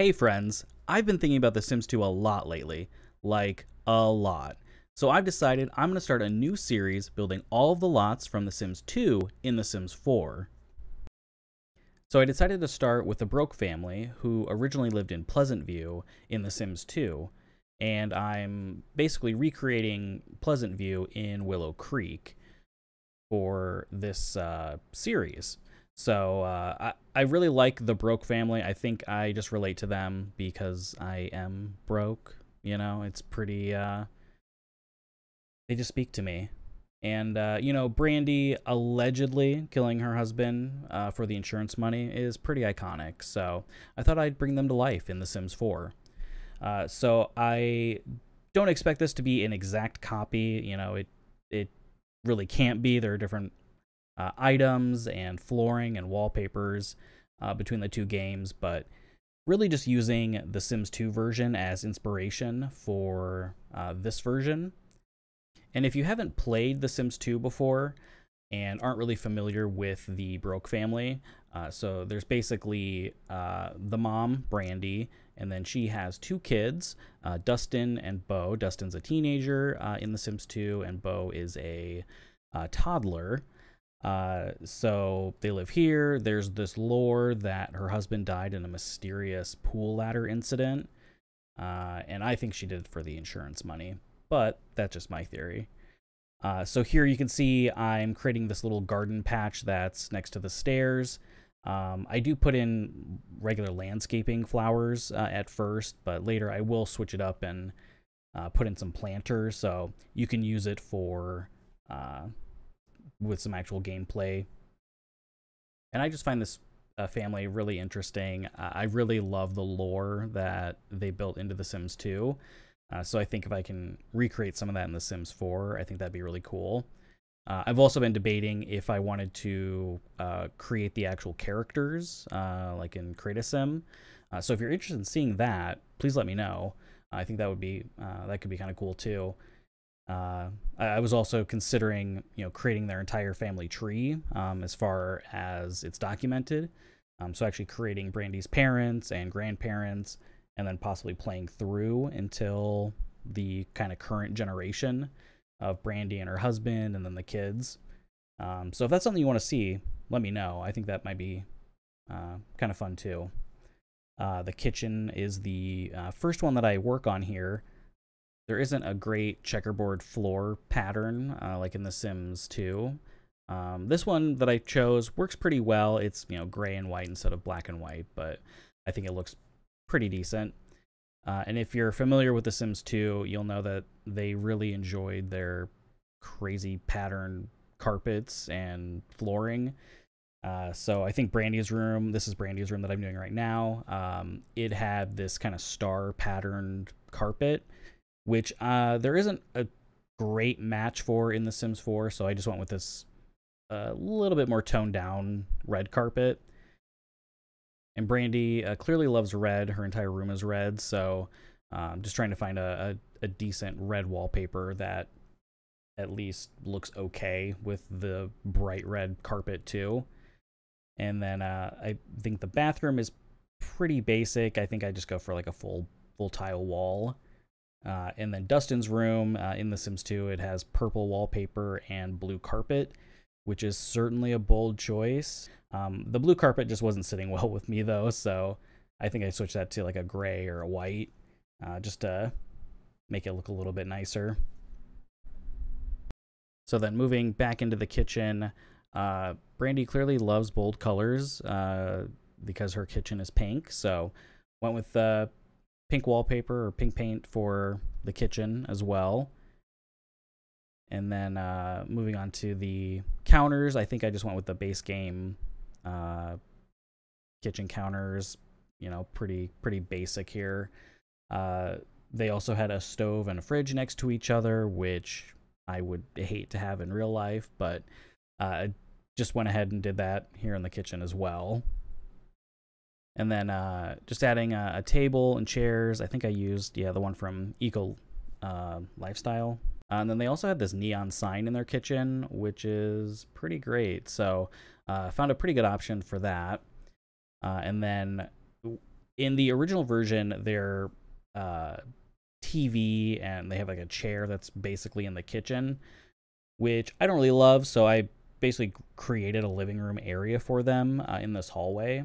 Hey friends, I've been thinking about The Sims 2 a lot lately. Like, a lot. So I've decided I'm going to start a new series building all of the lots from The Sims 2 in The Sims 4. So I decided to start with the Broke family, who originally lived in Pleasant View in The Sims 2, and I'm basically recreating Pleasant View in Willow Creek for this series. So I really like the Broke family. I think I just relate to them because I am broke. You know, it's pretty. They just speak to me. And Brandy allegedly killing her husband for the insurance money is pretty iconic. So I thought I'd bring them to life in The Sims 4. So I don't expect this to be an exact copy. It really can't be. There are different items and flooring and wallpapers between the two games, but really just using the Sims 2 version as inspiration for this version. And if you haven't played The Sims 2 before and aren't really familiar with the Broke family, so there's basically the mom, Brandy, and then she has two kids, Dustin and Beau. Dustin's a teenager in The Sims 2, and Beau is a toddler. So they live here. There's this lore that her husband died in a mysterious pool ladder incident. And I think she did it for the insurance money, but that's just my theory. So here you can see I'm creating this little garden patch that's next to the stairs. I do put in regular landscaping flowers at first, but later I will switch it up and put in some planters so you can use it for with some actual gameplay. And I just find this family really interesting. I really love the lore that they built into The Sims 2. So I think if I can recreate some of that in The Sims 4, I think that'd be really cool. I've also been debating if I wanted to create the actual characters, like in Create a Sim. So if you're interested in seeing that, please let me know. I think that would be that could be kind of cool too. I was also considering, creating their entire family tree as far as it's documented. So actually creating Brandy's parents and grandparents, and then possibly playing through until the kind of current generation of Brandy and her husband, and then the kids. So if that's something you want to see, let me know. I think that might be kind of fun too. The kitchen is the first one that I work on here. There isn't a great checkerboard floor pattern like in The Sims 2. This one that I chose works pretty well. It's gray and white instead of black and white, but I think it looks pretty decent. And if you're familiar with The Sims 2, you'll know that they really enjoyed their crazy pattern carpets and flooring. So I think Brandy's room, this is Brandy's room that I'm doing right now, it had this kind of star patterned carpet, which there isn't a great match for in The Sims 4, so I just went with this little bit more toned down red carpet. And Brandy clearly loves red. Her entire room is red, so I'm just trying to find a decent red wallpaper that at least looks okay with the bright red carpet too. And then I think the bathroom is pretty basic. I think I just go for like a full tile wall. And then Dustin's room in The Sims 2, it has purple wallpaper and blue carpet, which is certainly a bold choice. The blue carpet just wasn't sitting well with me though, so I think I switched that to like a gray or a white, just to make it look a little bit nicer. So then moving back into the kitchen, Brandy clearly loves bold colors because her kitchen is pink, so went with pink wallpaper or pink paint for the kitchen as well. And then moving on to the counters, I think I just went with the base game kitchen counters, pretty basic here. They also had a stove and a fridge next to each other, which I would hate to have in real life, but just went ahead and did that here in the kitchen as well. And then just adding a table and chairs. I think I used, the one from Eco Lifestyle. And then they also had this neon sign in their kitchen, which is pretty great. So I found a pretty good option for that. And then In the original version, their TV and they have like a chair that's basically in the kitchen, which I don't really love. So I basically created a living room area for them in this hallway.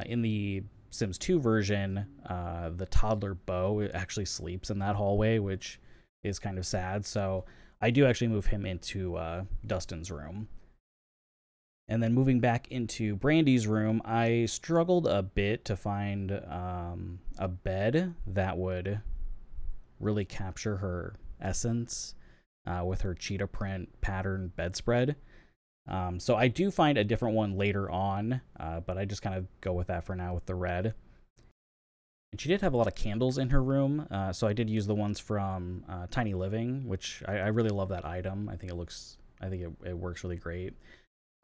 In the Sims 2 version, the toddler Bo actually sleeps in that hallway, which is kind of sad. So I do actually move him into Dustin's room. And then moving back into Brandy's room, I struggled a bit to find a bed that would really capture her essence with her cheetah print pattern bedspread. So I do find a different one later on, but I just kind of go with that for now with the red. And she did have a lot of candles in her room, so I did use the ones from Tiny Living, which I really love that item. I think it works really great.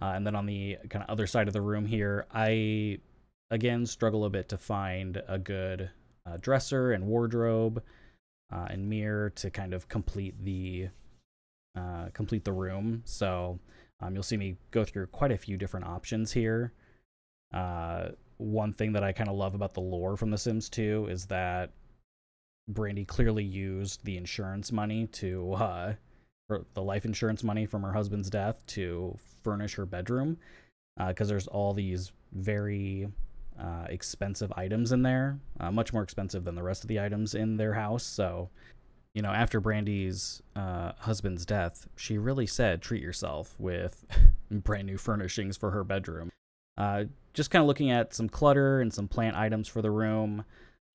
And then on the kind of other side of the room here, I, again, struggle a bit to find a good dresser and wardrobe and mirror to kind of complete the room. So you'll see me go through quite a few different options here. One thing that I kind of love about the lore from The Sims 2 is that Brandy clearly used the insurance money to the life insurance money from her husband's death to furnish her bedroom, because there's all these very expensive items in there, much more expensive than the rest of the items in their house. So, you know, after Brandy's husband's death, she really said, treat yourself with brand new furnishings for her bedroom. Just kind of looking at some clutter and some plant items for the room,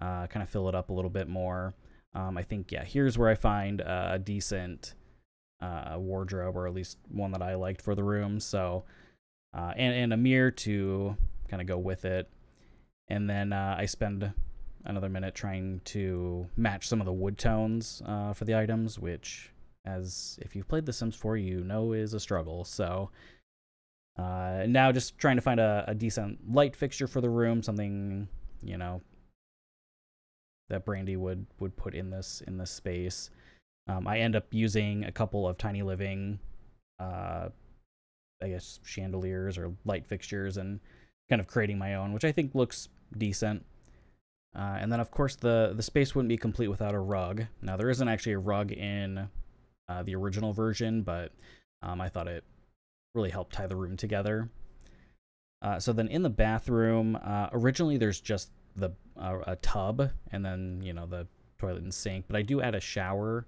kind of fill it up a little bit more. I think, yeah, here's where I find a decent wardrobe, or at least one that I liked for the room. So, and a mirror to kind of go with it. And then I spend another minute trying to match some of the wood tones for the items, which, as if you've played The Sims 4, you know is a struggle. So now just trying to find a decent light fixture for the room, something, you know, that Brandy would put in this space. I end up using a couple of Tiny Living, I guess, chandeliers or light fixtures, and kind of creating my own, which I think looks decent. And then, of course, the space wouldn't be complete without a rug. Now, there isn't actually a rug in the original version, but I thought it really helped tie the room together. So then in the bathroom, originally there's just a tub and then, you know, the toilet and sink, but I do add a shower.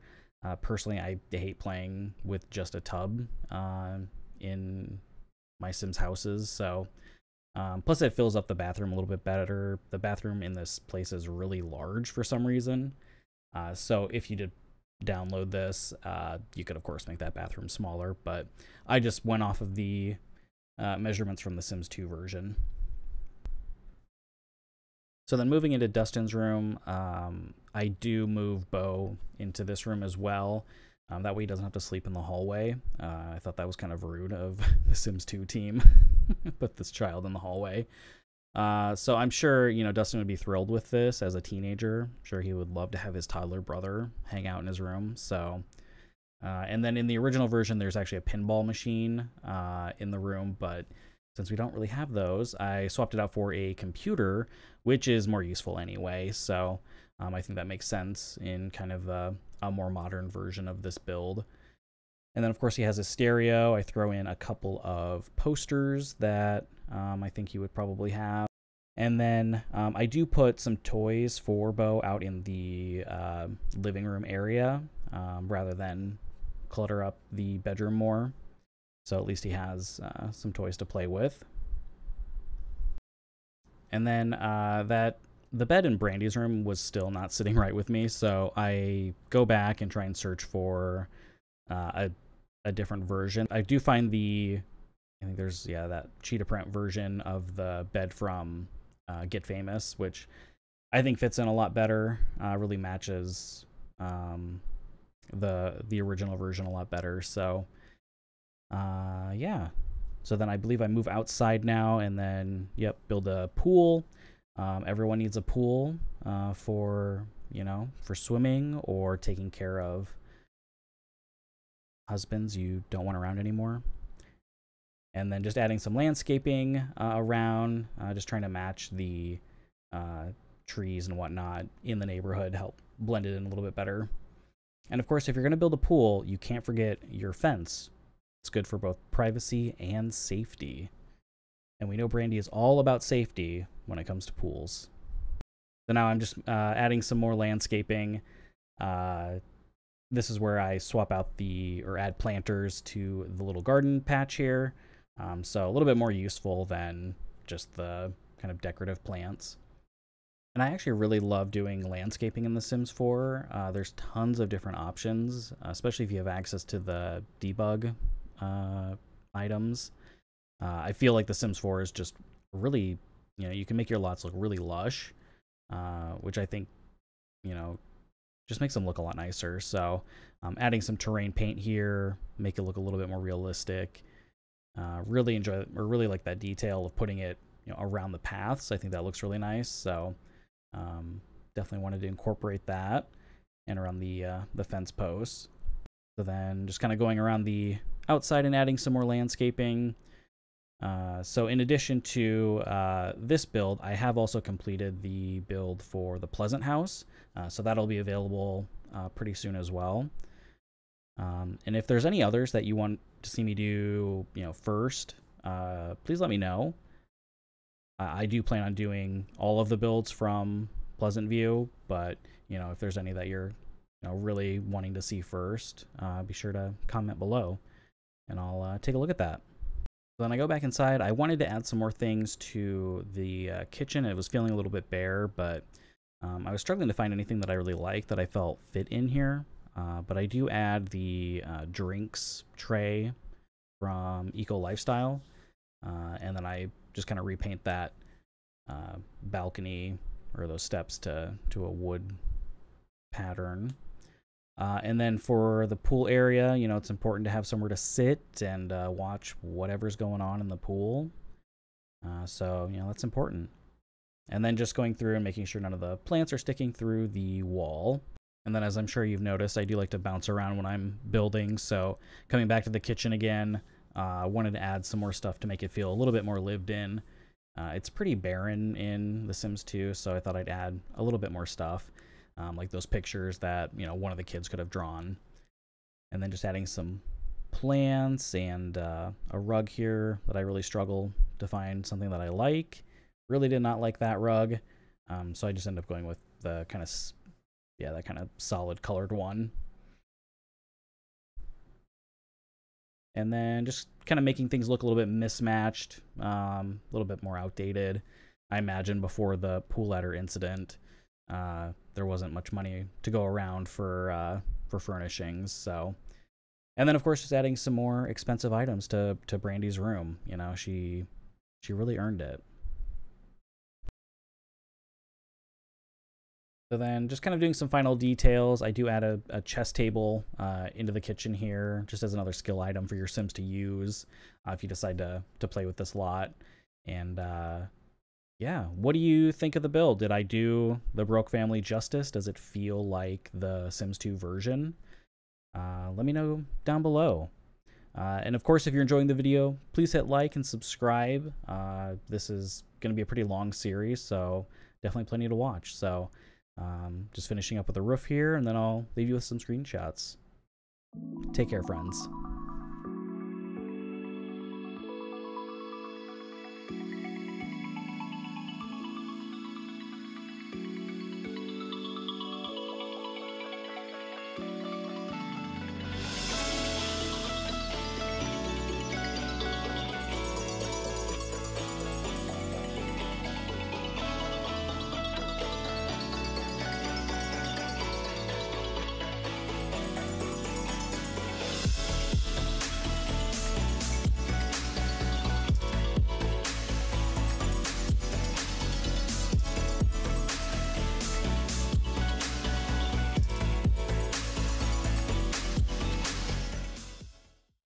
Personally, I hate playing with just a tub in my Sims houses, so plus it fills up the bathroom a little bit better. The bathroom in this place is really large for some reason, so if you did download this, you could of course make that bathroom smaller, but I just went off of the measurements from the Sims 2 version. So then moving into Dustin's room, I do move Bo into this room as well. That way he doesn't have to sleep in the hallway. I thought that was kind of rude of the Sims 2 team. Put this child in the hallway. So I'm sure, you know, Dustin would be thrilled with this as a teenager. I'm sure he would love to have his toddler brother hang out in his room. So, and then in the original version, there's actually a pinball machine in the room, but since we don't really have those, I swapped it out for a computer, which is more useful anyway. So I think that makes sense in kind of a more modern version of this build. And then, of course, he has a stereo. I throw in a couple of posters that I think he would probably have. And then I do put some toys for Bo out in the living room area rather than clutter up the bedroom more. So at least he has some toys to play with. And then the bed in Brandy's room was still not sitting right with me, so I go back and try and search for a different version. I do find I think there's, yeah, that cheetah print version of the bed from Get Famous, which I think fits in a lot better, really matches the original version a lot better. So yeah, so then I believe I move outside now, and then, yep, build a pool. Everyone needs a pool for, you know, for swimming or taking care of husbands you don't want around anymore. And then just adding some landscaping around, just trying to match the trees and whatnot in the neighborhood help blend it in a little bit better. And of course, if you're going to build a pool, you can't forget your fence. It's good for both privacy and safety. And we know Brandy is all about safety when it comes to pools. So now I'm just adding some more landscaping. This is where I swap out or add planters to the little garden patch here. So a little bit more useful than just the kind of decorative plants. And I actually really love doing landscaping in The Sims 4. There's tons of different options, especially if you have access to the debug items. I feel like The Sims 4 is just really, you can make your lots look really lush, which I think, just makes them look a lot nicer. So adding some terrain paint here, make it look a little bit more realistic. Really like that detail of putting it around the paths. I think that looks really nice. So definitely wanted to incorporate that and around the fence posts. So then just kind of going around the outside and adding some more landscaping. So in addition to this build, I have also completed the build for the Pleasant House. So that'll be available pretty soon as well. And if there's any others that you want to see me do, first, please let me know. I do plan on doing all of the builds from Pleasant View, but if there's any that you're really wanting to see first, be sure to comment below, and I'll take a look at that. Then I go back inside. I wanted to add some more things to the kitchen. It was feeling a little bit bare, but I was struggling to find anything that I really liked that I felt fit in here. But I do add the drinks tray from Eco Lifestyle, and then I just kind of repaint that balcony or those steps to a wood pattern. And then for the pool area, it's important to have somewhere to sit and watch whatever's going on in the pool. So, that's important. And then just going through and making sure none of the plants are sticking through the wall. And then, as I'm sure you've noticed, I do like to bounce around when I'm building. So coming back to the kitchen again, I wanted to add some more stuff to make it feel a little bit more lived in. It's pretty barren in The Sims 2, so I thought I'd add a little bit more stuff. Like those pictures that, one of the kids could have drawn. And then just adding some plants and a rug here that I really struggle to find something that I like. Really did not like that rug. So I just ended up going with the kind of, that kind of solid colored one. And then just kind of making things look a little bit mismatched, a little bit more outdated. I imagine before the pool ladder incident, there wasn't much money to go around for furnishings. So, and then of course just adding some more expensive items to Brandy's room. She really earned it. So then just kind of doing some final details. I do add a chess table into the kitchen here, just as another skill item for your Sims to use if you decide to play with this lot. And yeah, what do you think of the build? Did I do the Broke family justice? Does it feel like the Sims 2 version? Let me know down below. And of course, if you're enjoying the video, please hit like and subscribe. This is going to be a pretty long series, so definitely plenty to watch. So just finishing up with the roof here, and then I'll leave you with some screenshots. Take care, friends.